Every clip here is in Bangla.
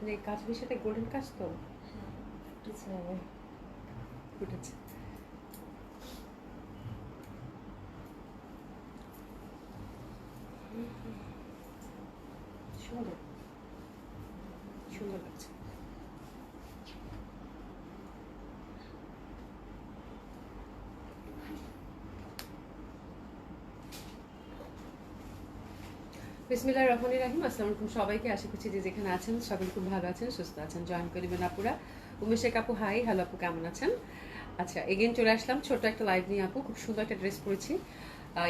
মানে কাজের সাথে গোল্ডেন কাজ তো ফুটেছে। সুন্দর সুন্দর লাগছে। বিসমিল্লাহির রহমানির রহিম। আসসালামু আলাইকুম সবাইকে, আশা করছি যে যেখানে আছেন সকলে খুব ভালো আছেন, সুস্থ আছেন। জয়েন করিবেন আপুরা। উমেশেক আপু হাই, হ্যালো আপু, কেমন আছেন? আচ্ছা, এগেন চলে আসলাম ছোট একটা লাইভ নিয়ে আপু। খুব সুন্দর একটা ড্রেস পরেছি।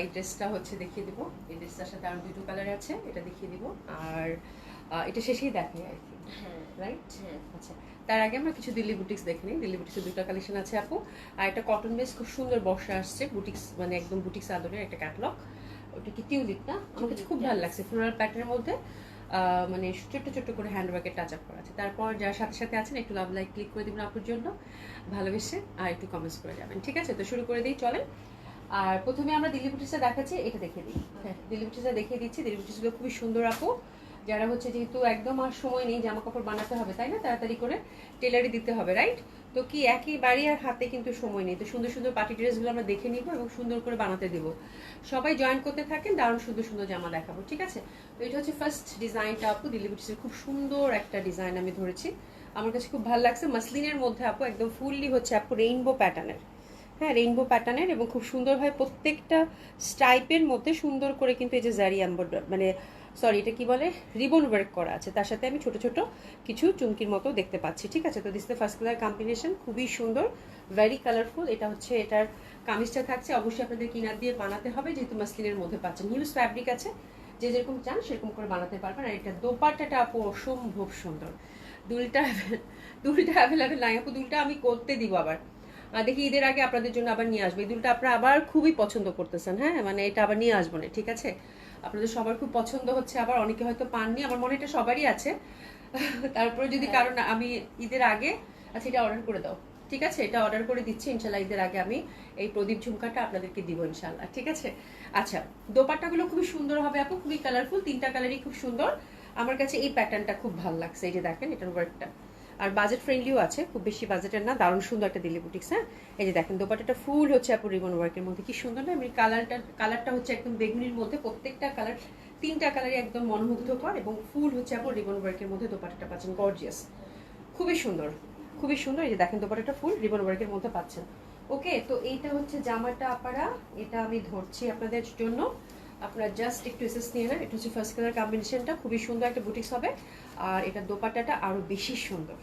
এই ড্রেসটা হচ্ছে দেখিয়ে দিব। এই ড্রেসটার সাথে আরও দুটো কালার আছে, এটা দেখিয়ে দিব। আর এটা শেষেই দেখাই আর কি, রাইট? আচ্ছা, তার আগে আমরা কিছু দিল্লি বুটিক্স দেখে নিই। দিল্লি বুটিক্সের দুটো কালেকশন আছে আপু। আর একটা কটন বেস খুব সুন্দর বর্ষা আসছে, বুটিক্স মানে একদম বুটিক্স আদরের একটা ক্যাটলগ। ওটা কি টিউলিপ না? আমার কাছে খুব ভালো লাগছে, ফ্লোরাল প্যাটার্নের মধ্যে মানে ছোট্ট ছোট্ট করে হ্যান্ডওয়ার্কের টাচ আপ করা আছে। তারপর যার সাথে সাথে আছেন একটু লাভ লাইক ক্লিক করে দিবেন আপুর জন্য, ভালোবেসে আর একটু কমেন্টস করে যাবেন, ঠিক আছে? তো শুরু করে দিই, চলেন। আর প্রথমে আমরা দিল্লি বুটিক্সটা দেখাচ্ছি, এটা দেখিয়ে দিই। হ্যাঁ, দিল্লি বুটিক্সটা দেখিয়ে দিচ্ছি। দিল্লি বুটিক্সগুলো খুবই সুন্দর আপু। যারা হচ্ছে যেহেতু একদম আর সময় নেই, জামা কাপড় বানাতে হবে তাই না, তাড়াতাড়ি করে টেলারি দিতে হবে, রাইট? তো কি একই বাড়ি আর হাতে কিন্তু সময় নেই, তো সুন্দর সুন্দর পার্টি ড্রেসগুলো আমরা দেখে নিব এবং সুন্দর করে বানাতে দেব। সবাই জয়েন করতে থাকেন, দারুণ সুন্দর সুন্দর জামা দেখাবো, ঠিক আছে? তো এটা হচ্ছে ফার্স্ট ডিজাইনটা আপু। দিল্লি বুটিক্সের খুব সুন্দর একটা ডিজাইন আমি ধরেছি, আমার কাছে খুব ভালো লাগছে। মাসলিনের মধ্যে আপু, একদম ফুললি হচ্ছে আপু রেইনবো প্যাটার্নের। হ্যাঁ, রেইনবো প্যাটার্নের এবং খুব সুন্দরভাবে প্রত্যেকটা স্টাইপের মধ্যে সুন্দর করে কিন্তু এই যে জারি এমব্রয়ডারি মানে সরি এটা কি বলে রিবন ওয়ার্ক করা আছে, তার সাথে আমি ছোট ছোট কিছু চুমকির মতো দেখতে পাচ্ছি, ঠিক আছে? তো this the first colour combination, খুবই সুন্দর, ভেরি কালারফুল। এটা হচ্ছে এটার কামিজটা থাকছে, অবশ্যই আপনাদের কিনার দিয়ে বানাতে হবে যেহেতু মাসলিনের মধ্যে পাচ্ছেন। হিউজ ফ্যাব্রিক আছে, যে যেরকম চান সেরকম করে বানাতে পারবেন। আর এটা দোপাট্টাটা আপু অসম্ভব সুন্দর। দুলটা দুলটা অ্যাভেলেবেল নাই আপু, দুলটা আমি করতে দিব আবার, দেখি ঈদের আগে আপনাদের জন্য আবার নিয়ে আসবো। এই দুলটা আপনারা আবার খুবই পছন্দ করতেছেন, হ্যাঁ মানে এটা আবার নিয়ে আসবো না, ঠিক আছে? আপনাদের সবার খুব পছন্দ হচ্ছে, আবার অনেকে হয়তো পাননি, আমার মনে এটা সবারই আছে। তারপরে যদি কারণ আমি ঈদের আগে, আচ্ছা এটা অর্ডার করে দাও, ঠিক আছে? এটা অর্ডার করে দিচ্ছি, ইনশাল্লাহ ঈদের আগে আমি এই প্রদীপ ঝুমকাটা আপনাদেরকে দিব ইনশাল্লাহ, ঠিক আছে? আচ্ছা, দোপাট্টাগুলো খুবই সুন্দর হবে আপু, খুবই কালারফুল, তিনটা কালারই খুব সুন্দর। আমার কাছে এই প্যাটার্নটা খুব ভালো লাগছে, এই যে দেখেন এটার ওয়ার্কটা। আর বাজেট ফ্রেন্ডলিও আছে, খুব বেশি বাজেটের না, দারুণ সুন্দর একটা দিল্লি বুটিক্স। হ্যাঁ, এই যে দেখেন দোপাট্টাটা ফুল হচ্ছে আপু রিবন ওয়ার্কের মধ্যে, কি সুন্দর না? আমি কালারটা হচ্ছে একদম বেগুনির মধ্যে, প্রত্যেকটা কালার তিনটা কালারই একদম মনোমুগ্ধকর এবং ফুল হচ্ছে আপু রিবন ওয়ার্কের মধ্যে দোপাট্টাটা পাচ্ছেন, গর্জিয়াস, খুবই সুন্দর, খুবই সুন্দর। এই যে দেখেন দোপাট্টাটা ফুল রিবন ওয়ার্কের মধ্যে পাচ্ছেন। ওকে, তো এইটা হচ্ছে জামাটা আপারা, এটা আমি ধরছি আপনাদের জন্য, আপনারা জাস্ট একটু এসএস নিয়ে নেন। এটা হচ্ছে ফার্স্ট কালার কম্বিনেশনটা, খুবই সুন্দর একটা বুটিক্স হবে। আর এটা দোপাট্টাটা আরো বেশি সুন্দর,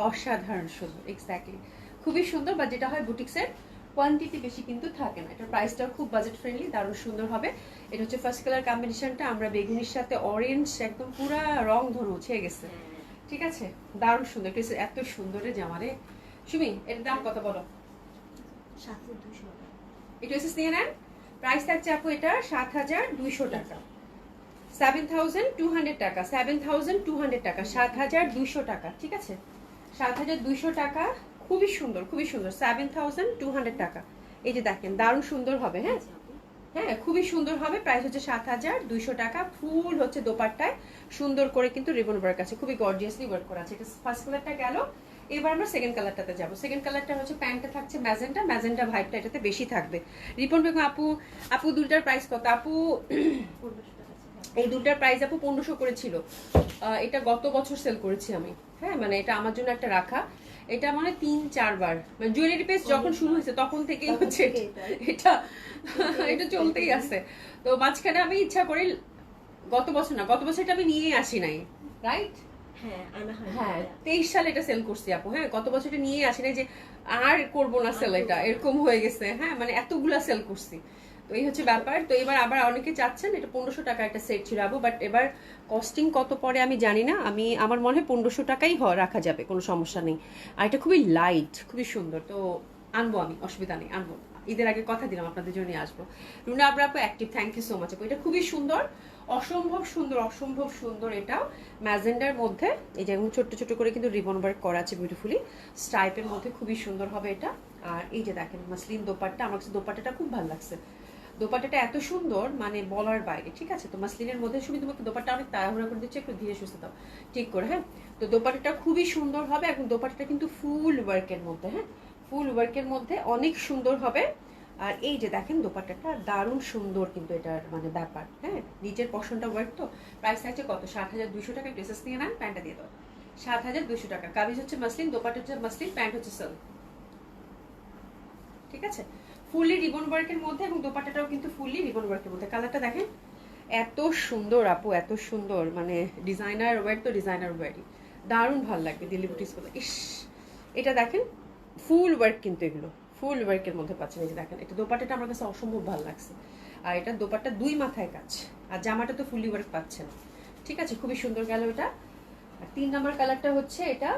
অসাধারণ সুন্দর, এক্স্যাক্টলি খুবই সুন্দর। বা যেটা হয় বুটিক্সের কোয়ান্টিটি বেশি কিন্তু থাকে না, এটার প্রাইসটাও খুব বাজেট ফ্রেন্ডলি, দারুণ সুন্দর হবে। এটা হচ্ছে ফার্স্ট কালার কম্বিনেশনটা, আমরা বেগুনির সাথে অরেঞ্জ একদম পুরা রং ধরে উঠে গেছে, ঠিক আছে? দারুণ সুন্দর, এত সুন্দরের জামারে। সুমি, এর দাম কত বলো? 7200 টাকা। একটু এসএস নিয়ে নেন। প্রাইস থাকছে আপু এটা 7200 টাকা, 7200 টাকা, 7200 টাকা, 7200 টাকা, ঠিক আছে? 7200 টাকা, খুবই সুন্দর, খুবই সুন্দর, 7200 টাকা। এই যে দেখেন দারুণ সুন্দর হবে, হ্যাঁ হ্যাঁ খুবই সুন্দর হবে। প্রাইস হচ্ছে 7200 টাকা, ফুল হচ্ছে দোপাট্টায় সুন্দর করে কিন্তু রিবন ওয়ার্ক আছে, খুবই গর্জিয়াসলি ওয়ার্ক করা আছে। এটা ফার্স্ট কালারটা গেল, এবার আমরা সেকেন্ড কালারটাতে যাবো। সেকেন্ড কালারটা হচ্ছে প্যান্টটা থাকছে ম্যাজেন্টা, ম্যাজেন্টা ভাইবটা এটাতে বেশি থাকবে। রিপন বেগম আপু, আপু দুলটার প্রাইস কত আপু? 1500 টাকা। এই দুলটার প্রাইস আপু 1500 করেছিল, এটা গত বছর সেল করেছি আমি। হ্যাঁ মানে এটা আমার জন্য একটা রাখা, এটা মানে 3-4 বার, মানে জুয়েলারি পেজ যখন শুরু হয়েছে তখন থেকেই হচ্ছে এটা এটা চলতেই আছে। তো মাঝখানে আমি ইচ্ছা করে গত বছর না, গত বছর এটা আমি নিয়ে আসি নাই, রাইট? হ্যাঁ 23 সালে এটা সেল করছি আপু। হ্যাঁ, গত বছর এটা নিয়ে আসি নাই যে আর করবো না সেল, এটা এরকম হয়ে গেছে। হ্যাঁ মানে এতগুলা সেল করছি, তো এই হচ্ছে ব্যাপার। তো এবার আবার অনেকে চাচ্ছেন, এটা 1500 টাকা একটা সেট ছিল আপু, বাট এবার কস্টিং কত পরে আমি জানি না, আমি আমার মনে হয় 1500 টাকাই রাখা যাবে, কোনো সমস্যা নেই। আর এটা খুবই লাইট, খুবই সুন্দর, তো আনবো আমি, অসুবিধা নেই, আনবো। ঈদের আগে কথা দিলাম আপনাদের জন্য আসবো। রুনা আবরা আপু active, thank you so much আপু, এটা খুবই সুন্দর, অসম্ভব সুন্দর, অসম্ভব সুন্দর। এটাও ম্যাজেন্ডার মধ্যে এই যে ছোট্ট ছোট্ট করে কিন্তু রিবন ওয়ার্ক করা আছে বিউটিফুলি, স্ট্রাইপের মধ্যে খুবই সুন্দর হবে এটা। আর এই যে দেখেন মাসলিন দোপাট্টা, আমার কাছে দোপাট্টাটা খুব ভালো লাগছে, দোপাট্টাটা এত সুন্দর মানে বলার বাইরে, ঠিক আছে? তো মাসলিনের মধ্যে শুধু তোমাকে দোপাট্টা অনেক তাড়াহুড়া করে দিচ্ছে, একটু ধীরে সুস্থ দাও ঠিক করে, হ্যাঁ? তো দোপাট্টাটা খুবই সুন্দর হবে, এবং দোপাট্টাটা কিন্তু ফুল ওয়ার্কের মধ্যে, হ্যাঁ, ফুল ওয়ার্কের মধ্যে অনেক সুন্দর হবে। আর এই যে দেখেন দোপাট্টাটা দারুণ সুন্দর কিন্তু এটার মানে ব্যাপার, হ্যাঁ, নিচের পশনটা ওয়ার্ক। তো প্রাইস থাকছে কত? 7,200 টাকা। ড্রেসেস নিয়ে নেন, প্যান্টটা দিয়ে দাও। 7,200 টাকা। কামিজ হচ্ছে মাসলিন, দোপাট্টা হচ্ছে মাসলিন, প্যান্ট হচ্ছে সিল্ক, ঠিক আছে? ফুললি রিবন ওয়ার্কের মধ্যে, এবং দোপাট্টাটাও কিন্তু ফুললি রিবন ওয়ার্কের মধ্যে। কালারটা দেখেন এত সুন্দর আপু, এত সুন্দর, মানে ডিজাইনার ওয়্যার তো ডিজাইনার ওয়্যারই, দারুণ ভালো লাগবে দিল্লি বুটিক্সগুলো। ইস, এটা দেখেন ফুল ওয়ার্ক, কিন্তু এগুলো ফুল ওয়ার্কের মধ্যে পাচ্ছেন। এই যে দেখেন, এটা দোপাট্টাটা আমার কাছে অসম্ভব ভালো লাগছে। আর এটা দোপাট্টা 2 মাথায় কাজ, আর জামাটা তো ফুললি ওয়ার্ক পাচ্ছেন, ঠিক আছে? খুবই সুন্দর গেল এটা। আর 3 নাম্বার কালারটা হচ্ছে এটা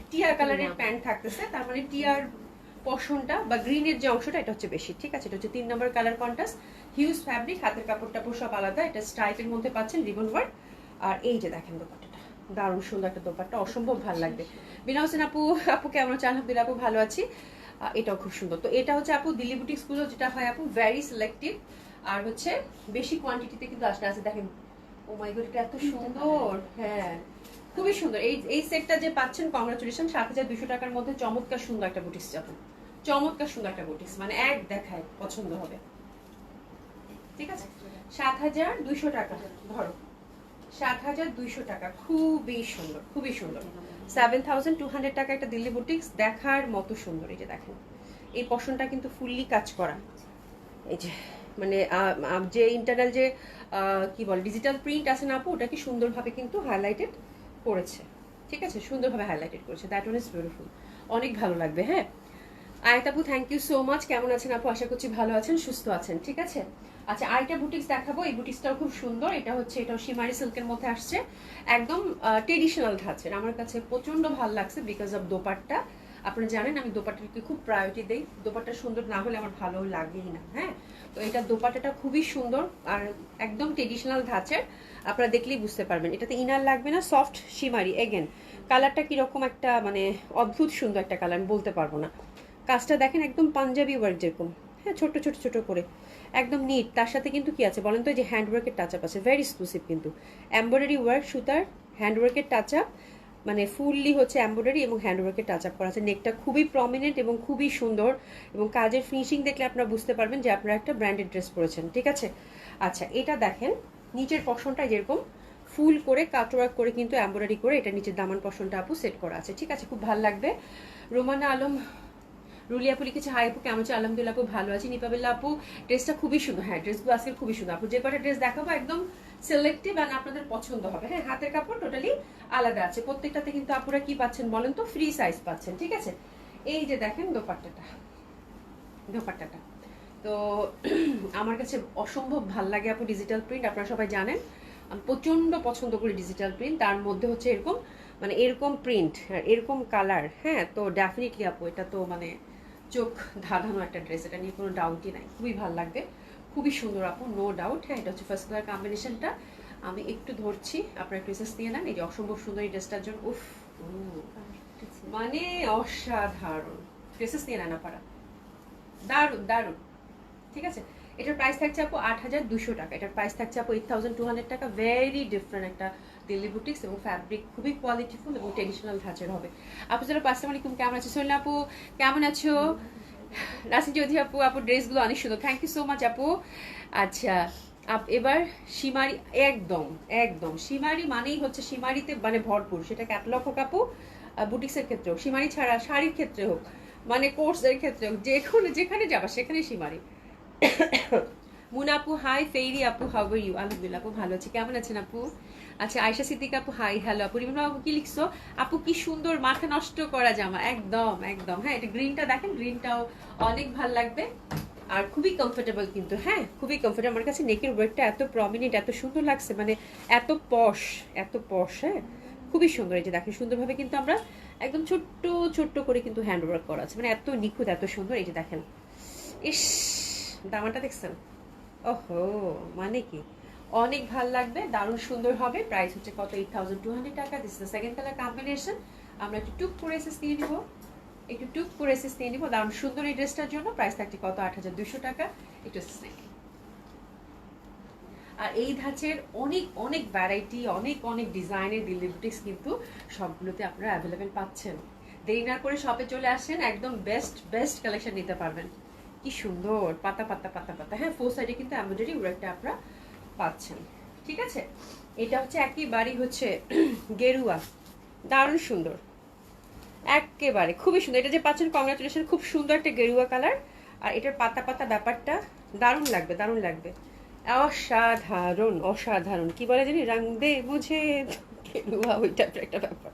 টিয়ার কালারের প্যান্ট থাকতেছে, তার মানে টিয়ার পশনটা বা গ্রিনের যে অংশটা এটা হচ্ছে বেশি, ঠিক আছে? এটা হচ্ছে 3 number colour contrast, huge fabric, হাতের কাপড়টা সব আলাদা, এটা স্ট্রাইপের মধ্যে পাচ্ছেন রিবন ওয়ার্ক। আর এই যে দেখেন দোপাট্টাটা দারুণ সুন্দর একটা দোপাট্টা, অসম্ভব ভালো লাগবে। বিনা হোসেন আপু, আপু কেমন আছেন? আলহামদুলিল্লাহ আপু ভালো আছি। এটাও খুব সুন্দর। তো এটা হচ্ছে আপু দিল্লি বুটিক্স গুলো যেটা হয় আপু ভেরি সিলেক্টিভ, আর হচ্ছে বেশি কোয়ান্টিটিতে কিন্তু আসলে আছে। দেখেন ও মাই গড, এটা এত সুন্দর, হ্যাঁ খুবই সুন্দর। এই সেটটা যে পাচ্ছেন কংগ্রাচুলেশন। 7,200 টাকার মধ্যে চমৎকার সুন্দর একটা বুটিক্স যাবেন, চমৎকার সুন্দর একটা বুটিক্স, মানে এক দেখায় পছন্দ হবে, ঠিক আছে? 7,200 টাকা ধরো, 7,200 টাকা, খুবই সুন্দর, খুবই সুন্দর। 7,200 টাকা একটা দিল্লি বুটিক্স, দেখার মতো সুন্দর। এই যে দেখেন এই পশনটা কিন্তু ফুললি কাজ করা, এই যে মানে যে ইন্টারনাল যে কি বল ডিজিটাল প্রিন্ট আছে না আপু, ওটাকে সুন্দরভাবে কিন্তু হাইলাইটেড করেছে, ঠিক আছে? সুন্দরভাবে হাইলাইটেড করেছে, দ্যাট ওয়ান ইজ বিউটিফুল, অনেক ভালো লাগবে। হ্যাঁ আয়ত আপু, থ্যাংক ইউ সো মাচ। কেমন আছেন আপু? আশা করছি ভালো আছেন, সুস্থ আছেন, ঠিক আছে? আচ্ছা, আরেকটা বুটিক্স দেখাবো। এই বুটিক্সটাও খুব সুন্দর। এটা হচ্ছে, এটাও শিমারি সিল্কের মধ্যে আসছে, একদম ট্রেডিশনাল ধাঁচের। আমার কাছে প্রচন্ড ভালো লাগছে বিকজ অফ দোপাট্টা। আপনারা জানেন আমি দোপাট্টাকে খুব প্রায়োরিটি দেই, দোপাট্টা সুন্দর না হলে আমার ভালো লাগেই না, হ্যাঁ? তো এটা দোপাট্টাটা খুবই সুন্দর আর একদম ট্রেডিশনাল ধাঁচের, আপনারা দেখলেই বুঝতে পারবেন। এটাতে ইনার লাগবে না, সফট শিমারি। এগেন কালারটা কিরকম একটা মানে অদ্ভুত সুন্দর একটা কালার, আমি বলতে পারবো না। কাজটা দেখেন একদম পাঞ্জাবি ওয়ার্ক যেরকম, হ্যাঁ, ছোট ছোট ছোট করে একদম নিট। তার সাথে কিন্তু কি আছে বলেন তো, যে হ্যান্ডওয়ার্কের টাচ আপ আছে, ভেরি এক্সক্লুসিভ কিন্তু এমব্রয়ডারি ওয়ার্ক, সুতার হ্যান্ডওয়ার্কের টাচ আপ, মানে ফুললি হচ্ছে এমব্রয়ডারি এবং হ্যান্ডওয়ার্কের টাচ আপ করা আছে। নেকটা খুবই প্রমিনেন্ট এবং খুবই সুন্দর, এবং কাজের ফিনিশিং দেখলে আপনারা বুঝতে পারবেন যে আপনারা একটা ব্র্যান্ডেড ড্রেস পরেছেন, ঠিক আছে? আচ্ছা, এটা দেখেন নিচের পশনটা যেরকম ফুল করে কাটওয়ার্ক করে কিন্তু এমব্রয়ডারি করে এটা নিচের দামান পশনটা আপু সেট করা আছে, ঠিক আছে? খুব ভালো লাগবে। রোমানা আলম রুলি আপু লিখেছে, হাই আপু কেমন আছে? আলহামদুলিল্লাহ আপু ভালো আছি। নিপাবেল্লা আপু, ড্রেসটা খুবই সুন্দর। হ্যাঁ, ড্রেসগুলো আজকে খুবই সুন্দর আপু, যে কটা ড্রেস দেখাবো একদম সিলেক্টিভ আর আপনাদের পছন্দ হবে। হ্যাঁ, হাতের কাপড় টোটালি আলাদা আছে প্রত্যেকটাতে, কিন্তু আপুরা কি পাচ্ছেন বলেন তো? ফ্রি সাইজ পাচ্ছেন, ঠিক আছে? এই যে দেখেন দোপাট্টাটা, দোপাট্টাটা তো আমার কাছে অসম্ভব ভাল লাগে আপু ডিজিটাল প্রিন্ট, আপনারা সবাই জানেন আমি প্রচন্ড পছন্দ করি ডিজিটাল প্রিন্ট। তার মধ্যে হচ্ছে এরকম মানে এরকম প্রিন্ট আর এরকম কালার, হ্যাঁ, তো ডেফিনেটলি আপু এটা তো মানে চোখ ধাঁধানো একটা ড্রেস, এটা নিয়ে কোনো ডাউটই নাই, খুবই ভালো লাগবে, খুবই সুন্দর আপু, নো ডাউট। হ্যাঁ, এটা হচ্ছে ফার্স্ট কালার কম্বিনেশনটা, আমি একটু ধরছি, আপনার ড্রেসেস নিয়ে নেন। এই যে অসম্ভব সুন্দর এই ড্রেসটার জন্য, উফ মানে অসাধারণ, ড্রেসেস নিয়ে নেন আপনারা, দারুণ দারুণ, ঠিক আছে? এটার প্রাইস থাকছে আপু 8,200 টাকা, এটার প্রাইস থাকছে আপু 8,200 টাকা। ভেরি ডিফারেন্ট একটা দিল্লি বুটিক্স, এবং ফ্যাব্রিক খুবই কোয়ালিটিফুল এবং ট্রেডিশনাল ধাঁচের হবে। আপু যারা আসসালামু আলাইকুম, কেমন আছো? সোহেল আপু কেমন আছো? রাসি চৌধুরী আপু, আপুর ড্রেসগুলো অনেক সুন্দর, থ্যাংক ইউ সো মাচ আপু। আচ্ছা, এবার শিমারি, একদম একদম শিমারি মানেই হচ্ছে শিমারিতে মানে ভরপুর, সেটা ক্যাটালগ হোক আপু, বুটিক্সের ক্ষেত্রে হোক শিমারি, ছাড়া শাড়ির ক্ষেত্রে হোক, মানে কোর্সের ক্ষেত্রে হোক, যেখানে যাবা সেখানে শিমারি। মুনা আপু হাই, ফেইরি আপু হাউ আর ইউ? আলহামদুলিল্লাহ আপু ভালো আছি, কেমন আছেন আপু? আচ্ছা, আয়শা সিদ্দিক আপু হাই, হ্যালো আপু। রিমন আপু কি লিখছো? আপু কি সুন্দর মাথা নষ্ট করা জামা, একদম একদম। হ্যাঁ, এটা গ্রিনটা দেখেন, গ্রিনটাও অনেক ভালো লাগবে আর খুবই কমফোর্টেবল কিন্তু, হ্যাঁ খুবই কমফোর্টেবল। আমার কাছে নেকের ওয়েটটা এত প্রমিনেন্ট, এত সুন্দর লাগছে, মানে এত পশ, এত পশ, হ্যাঁ খুবই সুন্দর। এই যে দেখেন সুন্দরভাবে কিন্তু আমরা একদম ছোট্ট ছোট্ট করে কিন্তু হ্যান্ড ওয়ার্ক করা আছে, মানে এত নিখুঁত, এত সুন্দর। এই যে দেখেন, ইস দামাটা দেখছেন, ওহো মানে কি অনেক ভাল লাগবে, দারুণ সুন্দর হবে। প্রাইস হচ্ছে কত? 8,200 টাকা। This is the second colour combination. আমরা একটু টুক করে এসেস নিয়ে নিব, একটু টুক করে এসেস নিয়ে নিব দারুণ সুন্দর এই ড্রেসটার জন্য। প্রাইস থাকছে কত? 8,200 টাকা। একটু এসেস নিয়ে আর এই ধাঁচের অনেক অনেক ভ্যারাইটি, অনেক অনেক ডিজাইনের দিল্লি বুটিক্স কিন্তু সবগুলোতে আপনারা অ্যাভেলেবেল পাচ্ছেন। দেরি না করে শপে চলে আসেন, একদম বেস্ট বেস্ট কালেকশন নিতে পারবেন। কি সুন্দর পাতা পাতা পাতা পাতা, হ্যাঁ ফোর সাইডে কিন্তু এমব্রয়ডারি ওয়ার্কটা আপনারা পাচ্ছেন। ঠিক আছে, এটা হচ্ছে একেবারেই হচ্ছে গেরুয়া, দারুণ সুন্দর, একেবারে খুবই সুন্দর। এটা যে পাচ্ছেন কংগ্রাচুলেশন, খুব সুন্দর একটা গেরুয়া কালার। আর এটার পাতা পাতা ব্যাপারটা দারুণ লাগবে, দারুণ লাগবে, অসাধারণ অসাধারণ। কি বলে জানি, রং দে মুঝে গেরুয়া, ওই টাইপের একটা ব্যাপার,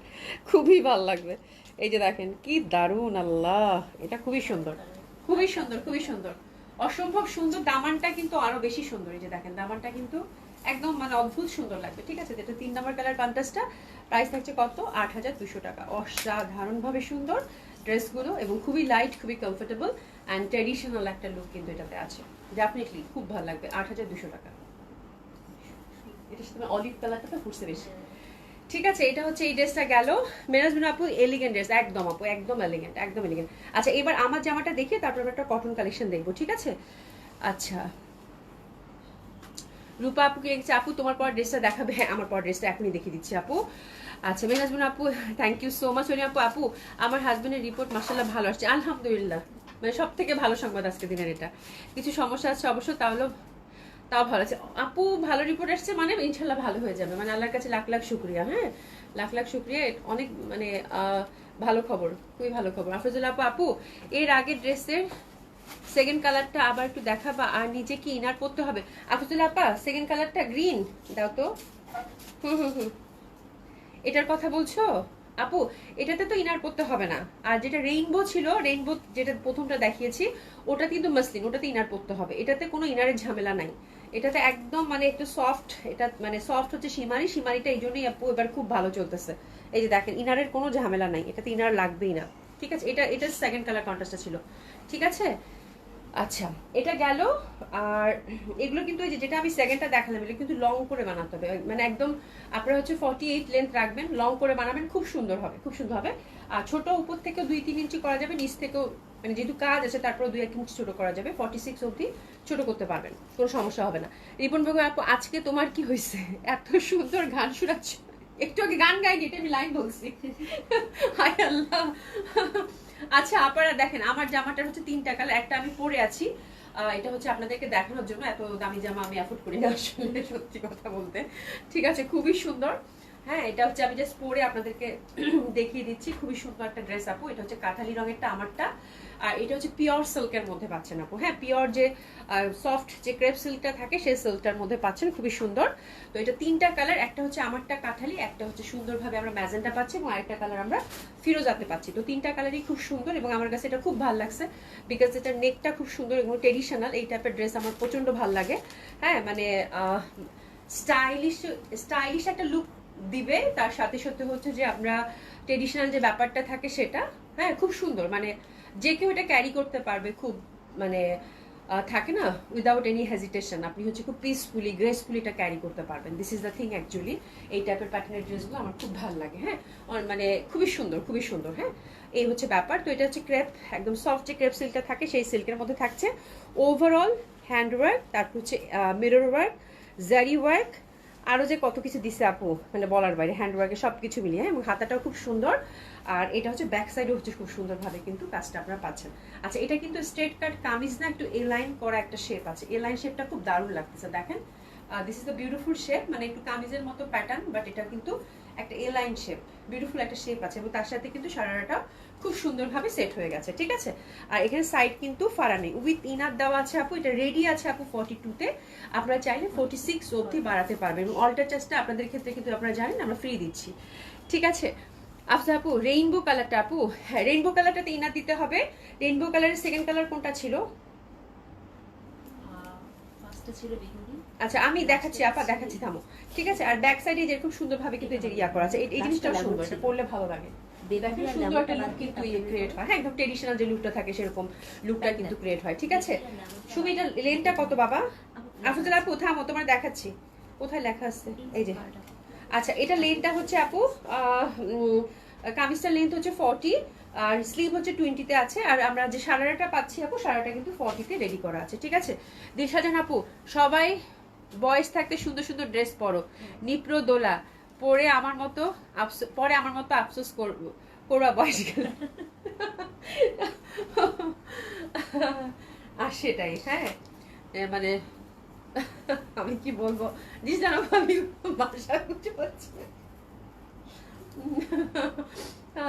খুবই ভালো লাগবে। এই যে দেখেন কি দারুণ, আল্লাহ এটা খুবই সুন্দর, খুবই সুন্দর, খুবই সুন্দর, অসম্ভব সুন্দর। দামানটা কিন্তু আরো বেশি সুন্দর। এই যে দেখেন দামানটা কিন্তু একদম মানে অদ্ভুত সুন্দর লাগবে। ঠিক আছে, যেটা 3 নাম্বার কালার কন্ট্রাস্টটা, প্রাইস থাকছে কত, 8,200 টাকা। অসাধারণভাবে সুন্দর ড্রেসগুলো এবং খুবই লাইট, খুবই কমফোর্টেবল অ্যান্ড ট্র্যাডিশনাল একটা লুক কিন্তু এটাতে আছে। ডেফিনেটলি খুব ভালো লাগবে, 8,200 টাকা। এটার সাথে অলিভ কালারটা তো ফুটছে বেশি। ঠিক আছে, এটা হচ্ছে এই ড্রেসটা গেল। মেরাজবিন আপু এলিগেন্ট ড্রেস, একদম আপু একদম এলিগেন্ট, একদম এলিগেন্ট। আচ্ছা এবার আমার জামাটা দেখিয়ে তারপর আমরা একটা কটন কালেকশন দেখবো, ঠিক আছে? আচ্ছা রূপা আপুকে লিখছে, আপু তোমার পর ড্রেসটা দেখাবে? হ্যাঁ আমার পর ড্রেসটা এখনই দেখিয়ে দিচ্ছি আপু। আচ্ছা মেরাজবিন আপু থ্যাংক ইউ সো মাচ। আপু আপু আমার হাজবেন্ডের রিপোর্ট মাশাআল্লাহ ভালো আসছে, আলহামদুলিল্লাহ, মানে সব থেকে ভালো সংবাদ আজকে দিনের এটা। কিছু সমস্যা আছে অবশ্য, তাও ভালো আছে আপু, ভালো রিপোর্ট আসছে মানে ইনশাল্লাহ ভালো হয়ে যাবে, মানে আল্লাহর কাছে লাখ লাখ শুক্রিয়া। হ্যাঁ লাখ লাখ শুক্রিয়া, অনেক মানে ভালো খবর, খুবই ভালো খবর। আফরোজুল্লাহ আপু, আপু এর আগের ড্রেসের সেকেন্ড কালারটা আবার একটু দেখাবা, আর নিচে কি ইনার পরতে হবে? আফরোজুল্লাহ আপা সেকেন্ড কালারটা গ্রিন দাও তো। হুম, এটার কথা বলছো আপু? এটাতে তো ইনার পরতে হবে না। আর যেটা রেইনবো ছিল, রেইনবো যেটা প্রথমটা দেখিয়েছি, ওটা কিন্তু মাসলিন, ওটাতে ইনার পরতে হবে। এটাতে কোনো ইনারের ঝামেলা নাই, এটাতে একদম মানে একটু সফট, এটা মানে সফট হচ্ছে শিমারি, শিমারিটা এই জন্যই আপু এবার খুব ভালো চলতেছে। এই যে দেখেন ইনারের কোনো ঝামেলা নাই, এটাতে ইনার লাগবেই না। ঠিক আছে, এটা সেকেন্ড কালার কন্ট্রাস্টটা ছিল। ঠিক আছে, আচ্ছা এটা গেল। আর এগুলো কিন্তু ওই যেটা আমি সেকেন্ডটা দেখালাম, এটা কিন্তু লং করে বানাতে হবে, মানে একদম আপনারা হচ্ছে 48 লেন্থ রাখবেন, লং করে বানাবেন, খুব সুন্দর হবে, খুব সুন্দর হবে। আর ছোট উপর থেকে 2-3 ইঞ্চি করা যাবে, নিচ থেকেও মানে যেহেতু কাজ আছে তারপরে 2-1 ইঞ্চি ছোট করা যাবে, 46 অবধি ছোট করতে পারবেন, কোনো সমস্যা হবে না। রিপন বেগম আপু আজকে তোমার কি হয়েছে, এত সুন্দর গান শোনাচ্ছ? একটু আগে গান গাইনি, এটা আমি লাইন বলছি। হায় আল্লাহ। আচ্ছা আপনারা দেখেন আমার জামাটার হচ্ছে 3টা কালার, একটা আমি পরে আছি, এটা হচ্ছে আপনাদেরকে দেখানোর জন্য। এত দামি জামা আমি অ্যাফোর্ড করি না আসলে, সত্যি কথা বলতে। ঠিক আছে, খুবই সুন্দর। হ্যাঁ এটা হচ্ছে আমি জাস্ট পরে আপনাদেরকে দেখিয়ে দিচ্ছি, খুবই সুন্দর একটা ড্রেস আপু। এটা হচ্ছে কাঠালি রঙেরটা আমারটা, আর এটা হচ্ছে পিওর সিল্কের মধ্যে পাচ্ছেন আপু। হ্যাঁ পিওর যে সফট যে ক্রেপ সিল্কটা থাকে সেই সিল্কটার মধ্যে পাচ্ছেন, খুবই সুন্দর। তো এটা 3টা কালার, একটা হচ্ছে আমারটা কাঠালি, একটা হচ্ছে সুন্দরভাবে আমরা ম্যাজেন্টা পাচ্ছি, এবং আরেকটা কালার আমরা ফিরোজাতে পাচ্ছি। তো 3টা কালারই খুব সুন্দর এবং আমার কাছে এটা খুব ভালো লাগছে, বিকজ এটার নেকটা খুব সুন্দর এবং ট্রেডিশনাল। এই টাইপের ড্রেস আমার প্রচন্ড ভালো লাগে। হ্যাঁ মানে স্টাইলিশ স্টাইলিশ একটা লুক দিবে, তার সাথে সাথে হচ্ছে যে আমরা ট্রেডিশনাল যে ব্যাপারটা থাকে সেটা, হ্যাঁ খুব সুন্দর, মানে যে কেউ এটা ক্যারি করতে পারবে, খুব মানে থাকে না উইদাউট এনি হেজিটেশন, আপনি হচ্ছে খুব পিসফুলি গ্রেসফুলি এটা ক্যারি করতে পারবেন। This is the thing actually, এই টাইপের প্যাটার্নের ড্রেসগুলো আমার খুব ভালো লাগে। হ্যাঁ মানে খুবই সুন্দর, খুবই সুন্দর। হ্যাঁ এই হচ্ছে ব্যাপার। তো এটা হচ্ছে ক্রেপ, একদম সফট যে ক্রেপ সিল্কটা থাকে সেই সিল্কের মধ্যে থাকছে। ওভারঅল হ্যান্ড ওয়ার্ক, তারপর হচ্ছে মিরর ওয়ার্ক, জারি ওয়ার্ক, আরও যে কত কিছু দিছে আপু, মানে বলার বাইরে, হ্যান্ড ওয়ার্কে সব কিছু মিলিয়ে। এবং হাতাটাও খুব সুন্দর, আর এটা হচ্ছে ব্যাক সাইডও হচ্ছে খুব সুন্দরভাবে কিন্তু কাজটা আপনারা পাচ্ছেন। আচ্ছা এটা কিন্তু স্ট্রেট কাট কামিজ না, একটু এ লাইন করা একটা শেপ আছে, এ লাইন শেপটা খুব দারুণ লাগতেছে। দেখেন this is the beautiful shape, মানে একটু কামিজের মতো প্যাটার্ন, বাট এটা কিন্তু একটা এ লাইন শেপ, বিউটিফুল একটা শেপ আছে, এবং তার সাথে কিন্তু সারাটা খুব সুন্দরভাবে সেট হয়ে গেছে। ঠিক আছে, আর এখানে সাইড কিন্তু ফাড়া নেই, উইথ ইনার দেওয়া আছে আপু। এটা রেডি আছে আপু 42-তে, আপনারা চাইলে 46 অবধি বাড়াতে পারবেন, এবং অল্টার চার্জটা আপনাদের ক্ষেত্রে কিন্তু আপনারা জানেন আমরা ফ্রি দিচ্ছি। ঠিক আছে আফসা আপু, রেইনবো কালারটা আপু, হ্যাঁ রেইনবো কালারটাতে ইনার দিতে হবে। রেইনবো কালারের সেকেন্ড কালার কোনটা ছিল? আচ্ছা আমি দেখাচ্ছি আপা, দেখাচ্ছি, থামো। ঠিক আছে, আর ব্যাক সাইডে যেরকম সুন্দরভাবে কিন্তু এই যে ইয়া করা আছে, এই জিনিসটাও সুন্দর, এটা পরলে ভালো লাগে, দেখেন সুন্দর একটা লুক কিন্তু ক্রিয়েট হয়। হ্যাঁ একদম ট্রেডিশনাল যে লুকটা থাকে সেরকম লুকটা কিন্তু ক্রিয়েট হয়। ঠিক আছে, সুমিটা লেনটা কত বাবা? আফজল আপু থামো, তোমার দেখাচ্ছি, কোথায় লেখা আছে, এই যে। আচ্ছা এটা লেনটা হচ্ছে আপু, কামিজটার লেন্থ হচ্ছে 40, আর স্লিভ হচ্ছে 20-তে আছে, আর আমরা যে সারারাটা পাচ্ছি আপু, সারাটা কিন্তু 40-তে রেডি করা আছে। ঠিক আছে দিশাজান আপু, সবাই বয়স থাকতে সুন্দর সুন্দর ড্রেস পরো, নিপ্রো দোলা পরে আমার মতো আফসোস করবা বয়স গেলে। আর সেটাই, হ্যাঁ মানে আমি কি বলবো জিনিস জানো, আমি বাসা খুঁজে পাচ্ছি না।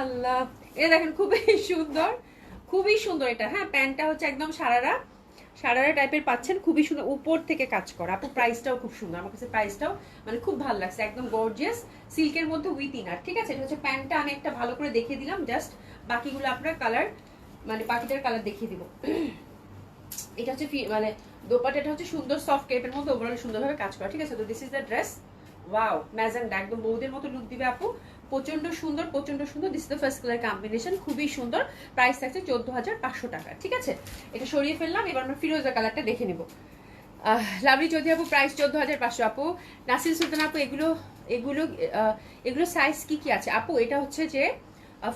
আল্লাহ, এ দেখেন খুবই সুন্দর এটা। হ্যাঁ, প্যান্টটা হচ্ছে একদম সারারা টাইপের পাচ্ছেন, খুবই সুন্দর, উপর থেকে কাজ করা। আপু প্রাইসটাও খুব সুন্দর, আমার কাছে প্রাইসটাও মানে খুব ভালো লাগছে, একদম গর্জিয়াস সিল্কের মধ্যে উইথ ইনার। ঠিক আছে, এটা হচ্ছে প্যান্টটা, আমি একটা ভালো করে দেখিয়ে দিলাম, জাস্ট বাকিগুলো আপনার কালার মানে বাকিটার কালার দেখিয়ে দিব। এটা হচ্ছে মানে দোপাট্টাটা হচ্ছে সুন্দর সফট টাইপের মধ্যে, ওভারঅল সুন্দরভাবে কাজ করা। ঠিক আছে, তো this is the dress. Wow, magenta, একদম বৌদের মতো লুক দিবে আপু, প্রচন্ড সুন্দর। This is the first colour combination, খুবই সুন্দর। প্রাইস থাকছে 14,500 টাকা। ঠিক আছে, এটা সরিয়ে ফেললাম, এবার আমরা ফিরোজা কালারটা দেখে নিব। লাভলি চৌধুরী আপু, প্রাইস 14,500। আপু নাসির সুলতান আপু, এগুলো সাইজ কি আছে আপু? এটা হচ্ছে যে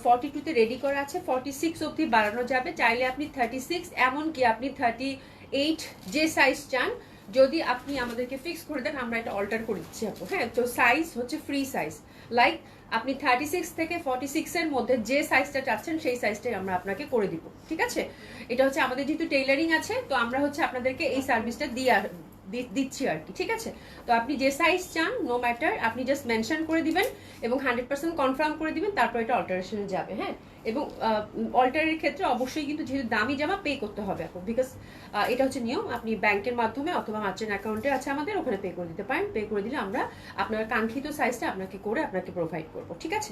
42 রেডি করা আছে, 46 অবধি বাড়ানো যাবে, চাইলে আপনি 36, এমনকি আপনি 38 যে সাইজ চান, যদি আপনি আমাদেরকে ফিক্স করে দেন, আমরা এটা অল্টার করে দিচ্ছি আপু। হ্যাঁ, তো সাইজ হচ্ছে ফ্রি সাইজ, লাইক আপনি 36 থেকে 46 এর মধ্যে যে সাইজটা চাচ্ছেন সেই সাইজটাই আমরা আপনাকে করে দিব। ঠিক আছে, এটা হচ্ছে আমাদের যেহেতু টেইলারিং আছে, তো আমরা হচ্ছে আপনাদেরকে এই সার্ভিসটা দিচ্ছি আর কি। ঠিক আছে, তো আপনি যে সাইজ চান নো ম্যাটার, আপনি জাস্ট মেনশন করে দিবেন এবং 100% কনফার্ম করে দিবেন, তারপর এটা অল্টারেশনে যাবে। হ্যাঁ, এবং অল্টারের ক্ষেত্রে অবশ্যই কিন্তু যেহেতু দামি জামা পে করতে হবে আপু, বিকজ এটা হচ্ছে নিয়ম। আপনি ব্যাংকের মাধ্যমে অথবা মার্চেন্ট অ্যাকাউন্টে আছে আমাদের, ওখানে পে করে দিতে পারেন। পে করে দিলে আমরা আপনার কাঙ্ক্ষিত সাইজটা আপনাকে প্রোভাইড করবো। ঠিক আছে,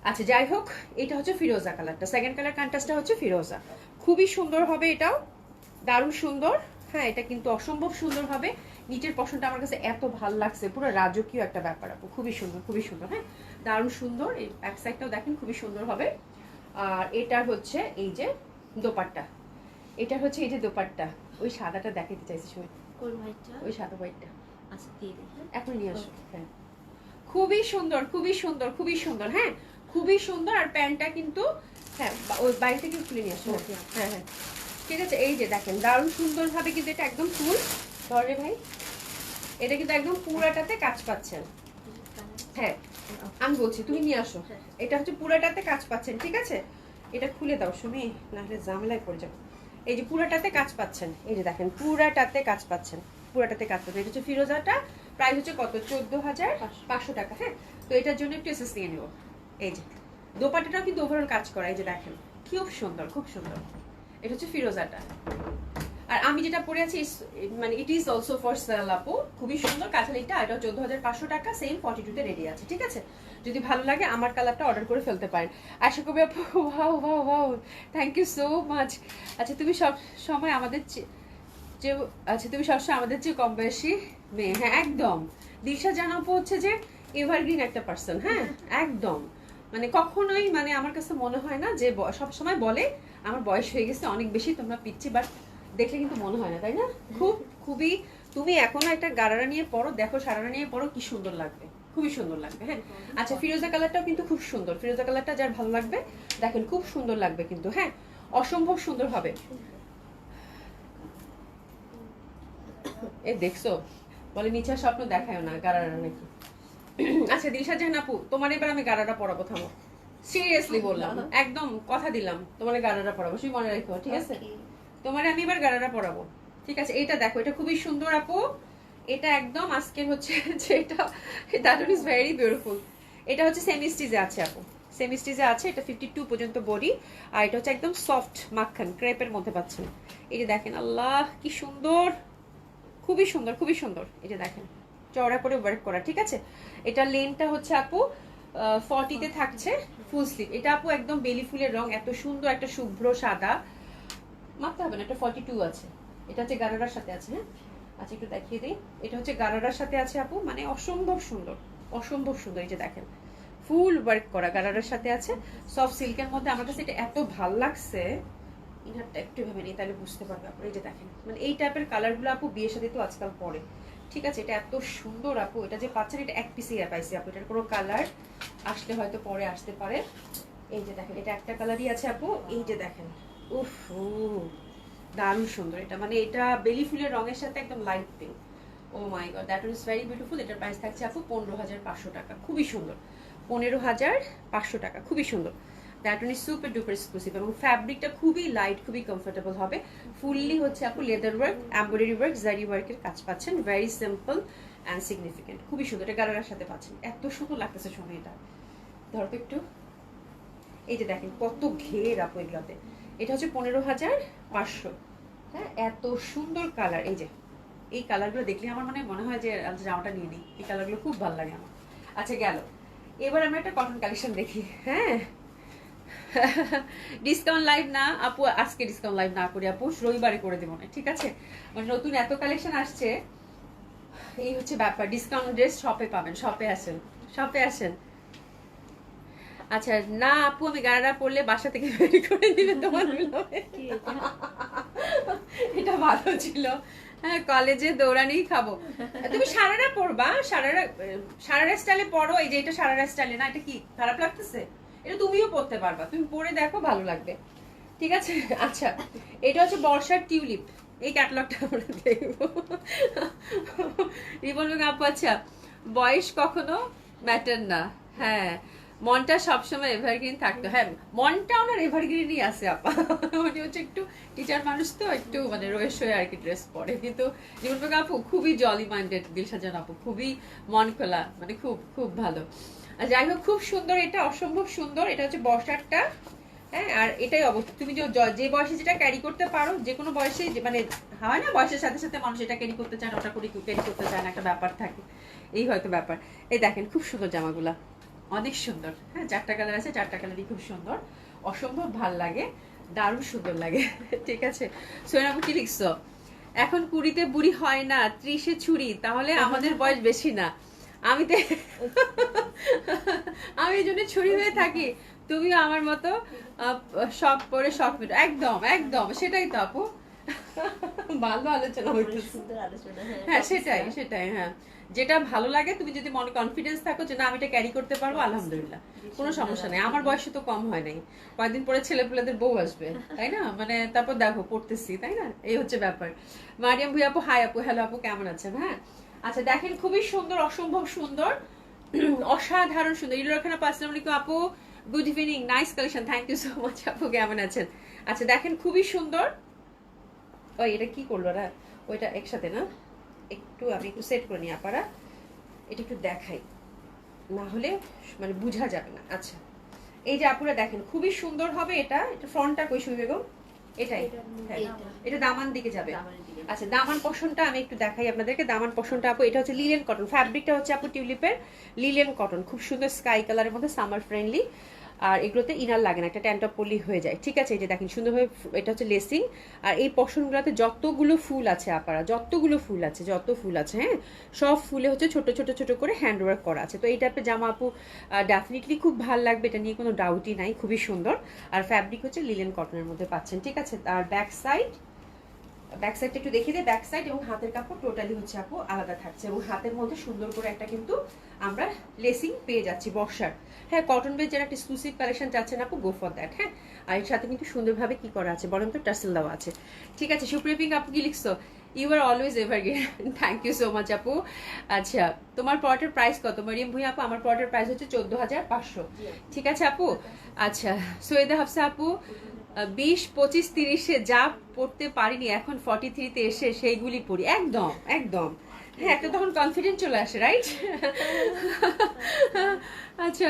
আচ্ছা যাই হোক, এটা হচ্ছে ফিরোজা কালারটা, সেকেন্ড কালার কন্ট্রাস্টটা হচ্ছে ফিরোজা, খুবই সুন্দর হবে এটাও, দারুণ সুন্দর। হ্যাঁ, এটা কিন্তু অসম্ভব সুন্দর হবে। নিচের পশনটা আমার কাছে এত ভালো লাগছে, পুরো রাজকীয় একটা ব্যাপার আপু, খুবই সুন্দর। হ্যাঁ, দারুণ সুন্দর। এই ব্যাক সাইডটাও দেখেন খুবই সুন্দর হবে। আর এটার হচ্ছে এই যে দোপাট্টা, এটা হচ্ছে এই যে দোপাট্টা, ওই সাদাটা দেখাতে চাইছি শুনে, ওই সাদা হোয়াইটটা আচ্ছা দিয়ে দিই, এখন নিয়ে আসো। হ্যাঁ, খুবই সুন্দর। হ্যাঁ, খুবই সুন্দর। আর প্যান্টটা কিন্তু হ্যাঁ ওই বাইরে থেকে খুলে নিয়ে আসো। হ্যাঁ, ঠিক আছে, এই যে দেখেন দারুণ সুন্দর ভাবে কিন্তু এটা একদম ফুল ধরে ভাই, এটা কিন্তু একদম পুরাটাতে কাজ পাচ্ছেন। হ্যাঁ, আমি বলছি তুমি নিয়ে আসো, এটা হচ্ছে পুরাটাতে কাজ পাচ্ছেন। ঠিক আছে, এটা খুলে দাও সুমি, নাহলে ঝামেলায় পড়ে যাবো। এই যে পুরাটাতে কাজ পাচ্ছেন, এই যে দেখেন পুরাটাতে কাজ পাচ্ছেন। এটা হচ্ছে ফিরোজাটা, প্রাইস হচ্ছে কত? 14,500 টাকা। হ্যাঁ, তো এটার জন্য একটু এসএস নিয়ে নেবো। এই যে দোপাট্টাটাও কিন্তু ওভারঅল কাজ করা, এই যে দেখেন খুব সুন্দর। এটা হচ্ছে ফিরোজাটা। আর আমি যেটা পরে আছি মানে it is also for sale আপু, খুবই সুন্দর কাঁঠালিটা, এটা 14,500 টাকা, সেম 42 তে রেডি আছে। ঠিক আছে, যদি ভালো লাগে আমার কালারটা অর্ডার করে ফেলতে পারেন। আশা করবি আপু, wow thank you so much. আচ্ছা তুমি সব সময় আমাদের চেয়ে কম বয়সী মেয়ে। হ্যাঁ একদম, দিশা জানাপু হচ্ছে যে এভারগ্রিন একটা পার্সন। হ্যাঁ একদম, মানে কখনোই মানে আমার কাছে মনে হয় না যে সব সময় বলে আমার বয়স হয়ে গেছে অনেক বেশি, তোমরা পিচ্ছি, বাট দেখলে কিন্তু মনে হয় না, তাই না? খুবই তুমি এখনো একটা গারারা নিয়ে পড়ো, দেখো সারারা নিয়ে পড়ো, কি সুন্দর লাগবে, খুবই সুন্দর লাগবে। হ্যাঁ, আচ্ছা ফিরোজা কালারটাও কিন্তু খুব সুন্দর, ফিরোজা কালারটা যার ভালো লাগবে দেখেন খুব সুন্দর লাগবে কিন্তু। হ্যাঁ, অসম্ভব সুন্দর হবে। এ দেখছো, বলে নিচের স্বপ্ন দেখায় না, গারারা নাকি। আচ্ছা দিলশা জাহান আপু, তোমার এবার আমি গারারা পড়াবো, থামো, সিরিয়াসলি বললাম, একদম কথা দিলাম তোমার গারারা পড়াবো, সেই মনে রাখো। ঠিক আছে, তোমার আমি এবার গারারা পড়াবো। ঠিক আছে, এইটা দেখো, এটা খুবই সুন্দর আপু, এটা একদম আজকের হচ্ছে যেটা দ্যাট ইজ ভেরি বিউটিফুল। এটা হচ্ছে সেমি স্টিচে আছে আপু, সেমি স্টিচে আছে, এটা 52 পর্যন্ত বডি, আর এটা হচ্ছে একদম সফট মাখন ক্রেপের মধ্যে পাচ্ছেন। এই যে দেখেন, আল্লাহ কি সুন্দর, খুবই সুন্দর। এই যে দেখেন চওড়া করে ওয়ার্ক করা। ঠিক আছে, এটা লেনটা হচ্ছে আপু 40 তে থাকছে, ফুল স্লিভ। এটা আপু একদম বেলি ফুলের রং, এত সুন্দর একটা শুভ্র সাদা, মাপতে হবে না, এটা 42 আছে। এটা হচ্ছে গারারার সাথে আছে। হ্যাঁ, আচ্ছা একটু দেখিয়ে দিই, এটা হচ্ছে গারারার সাথে আছে আপু, মানে অসম্ভব সুন্দর। এই যে দেখেন ফুল ওয়ার্ক করা গারারার সাথে আছে, সফট সিল্কের মধ্যে। আমার কাছে এটা এত ভাল লাগছে, ইনারটা একটু ভেবে নিই তাহলে বুঝতে পারবে আপু। এই যে দেখেন, মানে এই টাইপের কালারগুলো আপু বিয়ের সাথে তো আজকাল পরে। ঠিক আছে, এটা এত সুন্দর আপু, এটা যে পাচ্ছেন এটা এক পিসই পাইছি আপু, এটার কোনো কালার আসলে হয়তো পরে আসতে পারে। এই যে দেখেন, এটা একটা কালারই আছে আপু। এই যে দেখেন, উফ দারুণ সুন্দর এটা, মানে এটা বেলি ফুলের রঙের সাথে একদম light pink, oh my god, that is very beautiful. এটার প্রাইস থাকছে আপু 15,500 টাকা, খুবই সুন্দর। 15,500 টাকা, খুবই সুন্দর। That is super duper exclusive এবং ফ্যাব্রিকটা খুবই লাইট, খুবই কমফোর্টেবল হবে। ফুললি হচ্ছে আপু লেদার ওয়ার্ক, এমব্রয়ডারি ওয়ার্ক, জারি ওয়ার্কের কাজ পাচ্ছেন। ভেরি সিম্পল অ্যান্ড সিগনিফিকেন্ট, খুবই সুন্দর। এটা গারার সাথে পাচ্ছেন, এত সুন্দর লাগতেছে। সময় এটা ধরো তো একটু, এই যে দেখেন কত ঘের আপু এগুলোতে। এটা হচ্ছে 15,500। হ্যাঁ, এত সুন্দর কালার। এই যে এই কালারগুলো দেখলে আমার মনে হয় যে জামাটা নিয়ে নিই। এই কালারগুলো খুব ভালো লাগে আমার। আচ্ছা গেল, এবার আমরা একটা কটন কালেকশন দেখি। হ্যাঁ, ডিসকাউন্ট লাইভ না আপু, আজকে ডিসকাউন্ট লাইভ না করি আপু, রবিবারে করে দেবো না, ঠিক আছে? মানে নতুন এত কালেকশন আসছে, এই হচ্ছে ব্যাপার। ডিসকাউন্ট ড্রেস শপে পাবেন, শপে আসেন, শপে আসেন। আচ্ছা না আপু, আমি গাড়া পরলে বাসা থেকে বের করে দিবে তোমার। এটা ভালো ছিল। হ্যাঁ, কলেজে দৌড়ানি খাবো। তুমি সারারা পরবা, সারারা স্টাইলে পরো। এই যে এটা সারারা স্টাইলে না, এটা কি খারাপ লাগতেছে? এটা তুমিও পরতে পারবা, তুমি পরে দেখো, ভালো লাগবে, ঠিক আছে? আচ্ছা, এটা হচ্ছে বর্ষার টিউলিপ। এই ক্যাটালগটা আমরা দেখবো। রিবন আপু, আচ্ছা বয়স কখনো ম্যাটার না। হ্যাঁ, মনটা সবসময় এভারগ্রিন থাকতো। হ্যাঁ, মনটা ওনার এভারগ্রিনই আছে আপা। উনি হচ্ছে একটু টিচার মানুষ তো, একটু মানে রয়েস হয়ে আর কি ড্রেস পরে, কিন্তু জীবন আপু খুবই জলি মাইন্ডেড। দিলশাজান আপু খুবই মন খোলা, মানে খুব খুব ভালো। আর যাই হোক, খুব সুন্দর, এটা অসম্ভব সুন্দর। এটা হচ্ছে বর্ষারটা। হ্যাঁ, আর এটাই অবস্থা, তুমি যে বয়সে যেটা ক্যারি করতে পারো, যে কোনো বয়সে, মানে হয় না বয়সের সাথে সাথে মানুষ এটা ক্যারি করতে চায় না, ওটা করে ক্যারি করতে চায় না, একটা ব্যাপার থাকে, এই হয়তো ব্যাপার। এই দেখেন খুব সুন্দর জামাগুলা, অনেক সুন্দর। হ্যাঁ, 4টা কালার আছে, 4টা কালারই খুব সুন্দর, অসম্ভব ভাল লাগে, দারুণ সুন্দর লাগে। ঠিক আছে, সোনাবু কি লিখছো? এখন 20-তে বুড়ি হয় না, 30-এ ছুরি, তাহলে আমাদের বয়স বেশি না। আমি এই জন্য ছুরি হয়ে থাকি। তুমিও আমার মতো শখ পরে শখ মেটো। একদম একদম, সেটাই তো আপু, ভালো আলোচনা হইতেছে। হ্যাঁ, সেটাই। হ্যাঁ, যেটা ভালো লাগে, তুমি যদি মনে কনফিডেন্স থাকো যে না আমি এটা ক্যারি করতে পারবো, আলহামদুলিল্লাহ, কোনো সমস্যা নেই। আমার বয়সে তো কম হয় নাই, কয়েকদিন পরে ছেলেপুলেদের বউ আসবে, তাই না? মানে তারপর দেখো পড়তেছি, তাই না? এই হচ্ছে ব্যাপার। মারিয়াম ভুই আপু, হাই আপু, হ্যালো আপু, কেমন আছেন? হ্যাঁ, আচ্ছা দেখেন খুবই সুন্দর, অসম্ভব সুন্দর, অসাধারণ সুন্দর। ইলুরাখানা আপু, আসসালামু আলাইকুম আপু, good evening, nice collection, thank you so much আপু, কেমন আছেন? আচ্ছা দেখেন খুবই সুন্দর। ওই এটা কি করলো না, ওইটা একসাথে না, আমি একটু সেট করে নিই আপারা, এটা একটু দেখাই, না হলে মানে বোঝা যাবে না। আচ্ছা, এই যে আপুরা দেখেন খুবই সুন্দর হবে। এটা ফ্রন্টটা কই শুই বেগম? এটাই, হ্যাঁ, এটা দামান দিকে যাবে। আচ্ছা, দামান পশনটা আমি একটু দেখাই আপনাদেরকে। দামান পশনটা আপু, এটা হচ্ছে লিলেন কটন, ফ্যাব্রিকটা হচ্ছে আপু টিউলিপের লিলেন কটন, খুব সুন্দর স্কাই কালারের মধ্যে, সামার ফ্রেন্ডলি। আর এগুলোতে ইনার লাগে না, একটা ট্যান্টপ পরলি হয়ে যায়, ঠিক আছে? এই যে দেখেন সুন্দরভাবে, এটা হচ্ছে লেসিং। আর এই পশনগুলোতে যতগুলো ফুল আছে আপারা, যতগুলো ফুল আছে, যত ফুল আছে, হ্যাঁ, সব ফুলে হচ্ছে ছোট ছোট ছোট করে হ্যান্ড ওয়ার্ক করা আছে। তো এই টাইপের জামা আপু ডেফিনেটলি খুব ভালো লাগবে, এটা নিয়ে কোনো ডাউটই নাই, খুবই সুন্দর। আর ফ্যাব্রিক হচ্ছে লিলেন কটনের মধ্যে পাচ্ছেন, ঠিক আছে? আর ব্যাক সাইডটা একটু দেখিয়ে দেয়। ব্যাক সাইড এবং হাতের কাপড় টোটালি হচ্ছে আপু আলাদা থাকছে, এবং হাতের মধ্যে সুন্দর করে একটা কিন্তু আমরা লেসিং পেয়ে যাচ্ছি বর্ষার। হ্যাঁ, কটন বেজ যারা একটা এক্সক্লুসিভ কালেকশন চাচ্ছেন আপু, গো ফর দ্যাট। হ্যাঁ, আর এর সাথে কিন্তু সুন্দরভাবে কি করা আছে বলেন তো, টাসেল দেওয়া আছে, ঠিক আছে? সুপ্রিয়া পিঙ্ক আপু কি লিখছো? You are always evergreen, thank you so much আপু। আচ্ছা, তোমার প্রোডাক্টের প্রাইস কত? মারিয়াম ভুঁইয়া আপু, আমার প্রোডাক্টের প্রাইস হচ্ছে 14,500, ঠিক আছে আপু? আচ্ছা, সৈয়দা হাফসা আপু, 20, 25, 30-এ যা পড়তে পারিনি, এখন 43-তে এসে সেইগুলি পড়ি। একদম একদম, হ্যাঁ, একটা তখন কনফিডেন্ট চলে আসে, রাইট? আচ্ছা,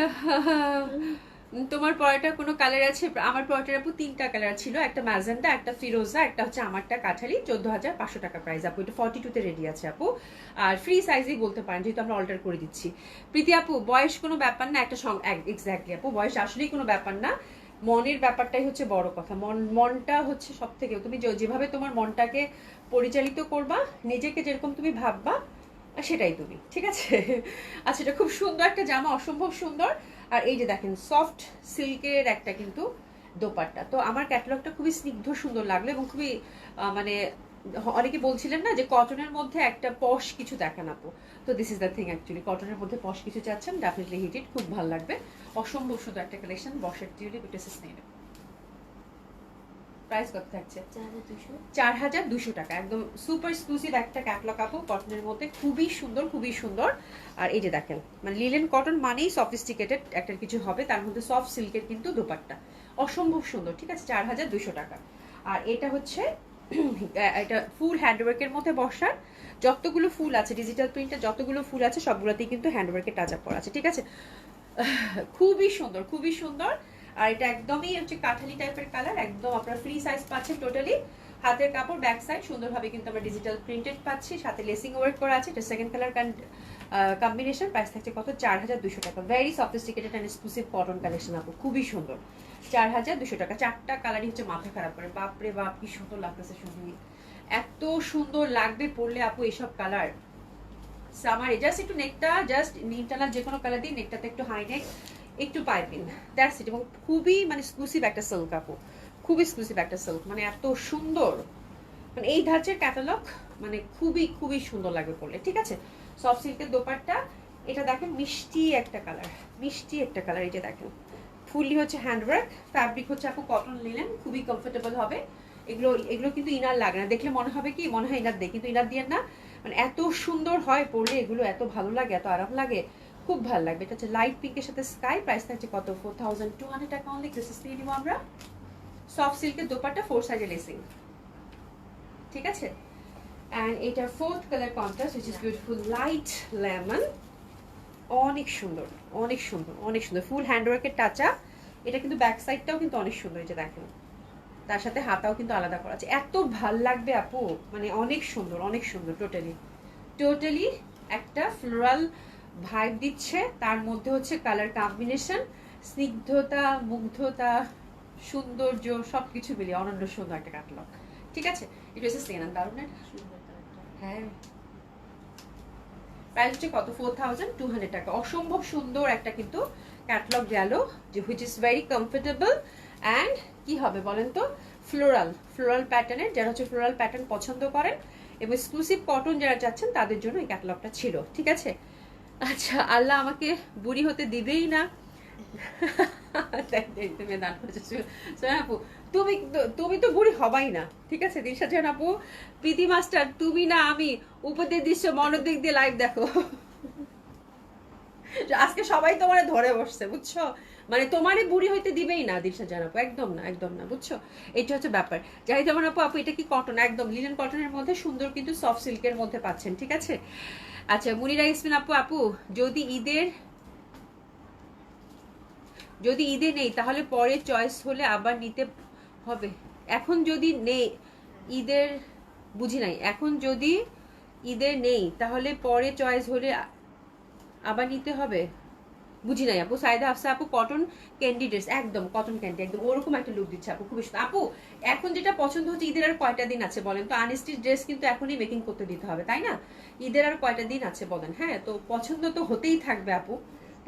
তোমার পরোটা কোনো কালার আছে? আমার পরোটার আপু 3টা কালার ছিল, একটা ম্যাজেন্টা, একটা ফিরোজা, একটা হচ্ছে আমারটা কাঠালি। 14,500 টাকা প্রাইস আপু, এটা 42-তে রেডি আছে আপু, আর ফ্রি সাইজেই বলতে পারেন, যেহেতু আমরা অল্টার করে দিচ্ছি। প্রীতি আপু, বয়স কোনো ব্যাপার না, একটা এক্স্যাক্টলি আপু, বয়স আসলেই কোনো ব্যাপার না, মনের ব্যাপারটাই হচ্ছে বড় কথা। মনটা হচ্ছে সব থেকে, তুমি যেভাবে তোমার মনটাকে পরিচালিত করবা, নিজেকে যেরকম তুমি ভাববা, সেটাই তুমি, ঠিক আছে? আচ্ছা, এটা খুব সুন্দর একটা জামা, অসম্ভব সুন্দর। আর এই যে দেখেন সফট সিল্কের একটা কিন্তু দোপাট্টা। তো আমার ক্যাটালগটা খুবই স্নিগ্ধ সুন্দর লাগলো, এবং খুবই মানে অনেকে বলছিলেন না যে কটনের মধ্যে একটা পশ কিছু দেখান আপু, তো this is the thing actually, কটনের মধ্যে পশ কিছু চাচ্ছেন, ডেফিনেটলি হিট ইট, খুব ভালো লাগবে, অসম্ভব সুন্দর একটা কালেকশন, বর্ষার টিউলিপ, এটা স্নেল। প্রাইস কত থাকছে? 4200। 4200 টাকা। একদম সুপার এক্সক্লুসিভ একটা ক্যাটলগ কাপড়, কটনের মধ্যে খুবই সুন্দর, খুবই সুন্দর। আর এই যে দেখেন, মানে লিলেন কটন মানেই সফিস্টিকেটেড একটা কিছু হবে, তার মধ্যে সফট সিল্কের কিন্তু দোপাট্টা অসম্ভব সুন্দর, ঠিক আছে? 4200 টাকা। আর এটা হচ্ছে এটা ফুল হ্যান্ডওয়ার্কের মধ্যে বসার, যতগুলো ফুল আছে ডিজিটাল প্রিন্টে, যতগুলো ফুল আছে সবগুলোতেই কিন্তু হ্যান্ডওয়ার্কের টাচ আপ করা আছে, ঠিক আছে? খুবই সুন্দর, খুবই সুন্দর। আর এটা একদমই হচ্ছে কাঠালি টাইপের কালার, একদম আপনারা ফ্রি সাইজ পাচ্ছেন টোটালি। হাতের কাপড় ব্যাক সাইড সুন্দরভাবে কিন্তু আমরা ডিজিটাল প্রিন্টেড পাচ্ছি, সাথে লেসিং ওয়ার্ক করা আছে। এটা সেকেন্ড কালার কম্বিনেশন। প্রাইস থাকছে কত? 4200 টাকা। Very sophisticated and exclusive cotton collection আপু, খুবই সুন্দর। 4200 টাকা। চারটা কালারই হচ্ছে মাথা খারাপ করে, বাপরে বাপ কি সুন্দর লাগতেছে শুধু, এত সুন্দর লাগবে পরলে আপু এইসব কালার সামারে। জাস্ট একটু নেকটা জাস্ট নিমটানা যে কোনো কালার দিয়ে, নেকটাতে একটু হাই নেক, একটু পাইপিং, দ্যাটস ইট। এবং খুবই মানে এক্সক্লুসিভ একটা সিল্ক আপু, খুব এক্সক্লুসিভ একটা সিল্ক, মানে এত সুন্দর, মানে এই ধাঁচের ক্যাটালগ মানে খুবই খুবই সুন্দর লাগবে পরলে, ঠিক আছে? সফট সিল্কের দোপাট্টা। এটা দেখেন মিষ্টি একটা কালার, মিষ্টি একটা কালার। এই যে দেখেন ফুললি হচ্ছে হ্যান্ডওয়ার্ক, ফ্যাব্রিক হচ্ছে আপু কটন লিনেন, খুবই কমফোর্টেবল হবে। এগুলো এগুলো কিন্তু ইনার লাগে না, দেখলে মনে হবে কি মনে হয় ইনার দেয়, কিন্তু ইনার দিয়ে না, মানে এত সুন্দর হয় পরলে এগুলো, এত ভালো লাগে, এত আরাম লাগে, খুব ভালো লাগবে। এটা হচ্ছে লাইট পিঙ্কের সাথে স্কাই। প্রাইস থাকছে কত? 4200 টাকা অনলি। ক্রিসেস দিয়ে দিব আমরা। সফট সিল্কের দোপাট্টা, 4 সাইডে লেসিং, ঠিক আছে? অ্যান্ড এটা fourth colour contrast, which is beautiful light lemon. অনেক সুন্দর, অনেক সুন্দর, অনেক সুন্দর, ফুল হ্যান্ডওয়ার্কের টাচা। এটা কিন্তু ব্যাক সাইডটাও কিন্তু অনেক সুন্দর, এই যে দেখেন, তার সাথে হাতাও কিন্তু আলাদা করা আছে। এত ভাল লাগবে আপু, মানে অনেক সুন্দর, অনেক সুন্দর। টোটালি টোটালি একটা ফ্লোরাল ভাইব দিচ্ছে, তার মধ্যে হচ্ছে কালার কম্বিনেশন, স্নিগ্ধতা, মুগ্ধতা, সৌন্দর্য সবকিছু মিলিয়ে অনন্য সুন্দর একটা ক্যাটালগ, ঠিক আছে? এটা হচ্ছে সেনান দারুনের। হ্যাঁ, প্রাইস হচ্ছে কত? 4200 টাকা। অসম্ভব সুন্দর একটা কিন্তু ক্যাটালগ গেল, যে which is very comfortable and কি হবে বলেন তো, ফ্লোরাল, ফ্লোরাল প্যাটার্নের। যারা হচ্ছে ফ্লোরাল প্যাটার্ন পছন্দ করেন এবং এক্সক্লুসিভ কটন যারা চাচ্ছেন তাদের জন্য এই ক্যাটালগটা ছিল, ঠিক আছে? আচ্ছা, আল্লাহ আমাকে বুড়ি হতে দিবেই না। তুমি দান করেছো সোনা আপু, তুমি তো বুড়ি হবাই না, ঠিক আছে? দিশা জাহান আপু, প্রীতি মাস্টার, তুমি না আমি, উপদের দৃশ্য মনোদিক দিয়ে লাইভ দেখো। আজকে সবাই তোমারে ধরে বসছে, বুঝছো? মানে তোমারে বুড়ি হইতে দিবেই না দিশা জাহান আপু, একদম না, একদম না, বুঝছো? এটা হচ্ছে ব্যাপার। যাই যেমন আপু, আপু এটা কি কটন? একদম লিনেন কটনের মধ্যে সুন্দর কিন্তু সফট সিল্কের মধ্যে পাচ্ছেন, ঠিক আছে? আচ্ছা, মুনিরা ইসমিন আপু, আপু যদি ঈদে নেই তাহলে পরে চয়েস হলে আবার নিতে হবে। এখন যদি নেই ঈদের, বুঝি নাই, এখন যদি ঈদের নেই তাহলে পরে চয়েস হলে আবার নিতে হবে, বুঝি নাই আপু। সাইদা আফসা আপু, কটন ক্যান্ডি ড্রেস, একদম কটন ক্যান্ডি, একদম ওরকম একটা লুক দিচ্ছে আপু, খুবই সুন্দর। আপু এখন যেটা পছন্দ হচ্ছে, ঈদের আর কয়টা দিন আছে বলেন তো? আনস্টিচ ড্রেস কিন্তু এখনই মেকিং করতে দিতে হবে, তাই না? ঈদের আর কয়টা দিন আছে বলেন? হ্যাঁ, তো পছন্দ তো হতেই থাকবে আপু,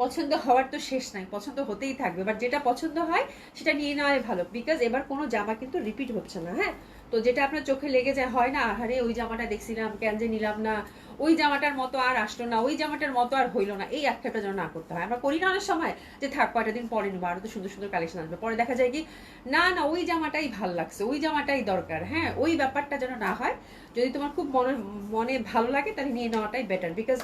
পছন্দ হওয়ার তো শেষ নাই, পছন্দ হতেই থাকবে, বাট যেটা পছন্দ হয় সেটা নিয়ে নেওয়াই ভালো, বিকজ এবার কোনো জামা কিন্তু রিপিট হচ্ছে না। হ্যাঁ, তো যেটা আপনার চোখে লেগে যায়, হয় না, আরে ওই জামাটা দেখছিলাম, কেন যে নিলাম না, ওই জামাটার মতো আর আসলো না, ওই জামাটার মতো আর হইলো না, এই একটা যেন না করতে হয়। আমরা করি না অনেক সময় যে থাক কয়টা দিন পরে নেবো, আরো তো সুন্দর সুন্দর কালেকশন আসবে, পরে দেখা যায় কি না না ওই জামাটাই ভাল লাগছে, ওই জামাটাই দরকার। হ্যাঁ, ওই ব্যাপারটা যেন না হয়। যদি তোমার খুব মনে ভালো লাগে তাহলে নিয়ে নেওয়াটাই বেটার, বিকজ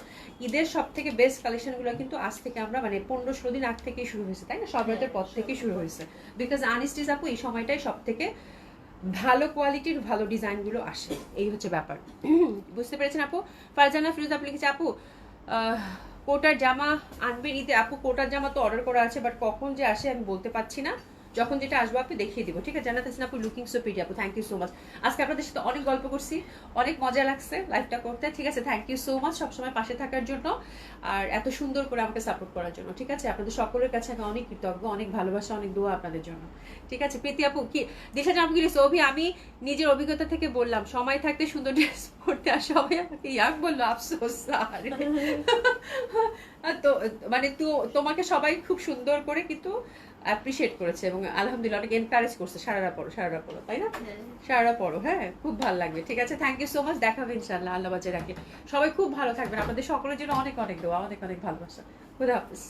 ঈদের সব থেকে বেস্ট কালেকশনগুলো কিন্তু আজ থেকে আমরা মানে 15-16 দিন আগ থেকেই শুরু হয়েছে, তাই না? সব রাতের পর থেকেই শুরু হয়েছে, বিকজ আনস্টিচ আপু এই সময়টাই সব থেকে ভালো কোয়ালিটির ভালো ডিজাইনগুলো আসে, এই হচ্ছে ব্যাপার। বুঝতে পেরেছেন আপু? ফারজানা ফিরোজ আপু লিখেছে, আপু কোটার জামা আনবেন ঈদে? আপু কোটার জামা তো অর্ডার করা আছে, বাট কখন যে আসে আমি বলতে পারছি না, যখন যেটা আসবো আপনি দেখিয়ে দিব, ঠিক আছে? জানাতে আছেন আপু, লুকিং সো প্রিটি আপু, থ্যাংক ইউ সো মাচ। আজকে আপনাদের সাথে অনেক গল্প করছি, অনেক মজা লাগছে লাইভটা করতে, ঠিক আছে? থ্যাংক ইউ সো মাচ সবসময় পাশে থাকার জন্য আর এত সুন্দর করে আমাকে সাপোর্ট করার জন্য, ঠিক আছে? আপনাদের সকলের কাছে আমি অনেক কৃতজ্ঞ, অনেক ভালোবাসা, অনেক দোয়া আপনাদের জন্য, ঠিক আছে? প্রীতি আপু কি দিশা জামা কি সৌভি, আমি নিজের অভিজ্ঞতা থেকে বললাম, সময় থাকতে সুন্দর ড্রেস পরতে, আর সবাই আমাকে ইয়াক বললো, আফসোস। তো মানে তোমাকে সবাই খুব সুন্দর করে কিন্তু অ্যাপ্রিশিয়েট করেছে এবং আলহামদুলিল্লাহ অনেক এনকারেজ করছে, সারারা পড়ো, তাই না? সারারা পড়ো, হ্যাঁ, খুব ভালো লাগবে, ঠিক আছে? থ্যাংক ইউ সো মাচ, দেখাবে ইনশাআল্লাহ, আল্লাহ বাজে রাখে। সবাই খুব ভালো থাকবেন, আপনাদের সকলের জন্য অনেক অনেক দোয়া, অনেক অনেক ভালোবাসা। খুদা হাফেজ।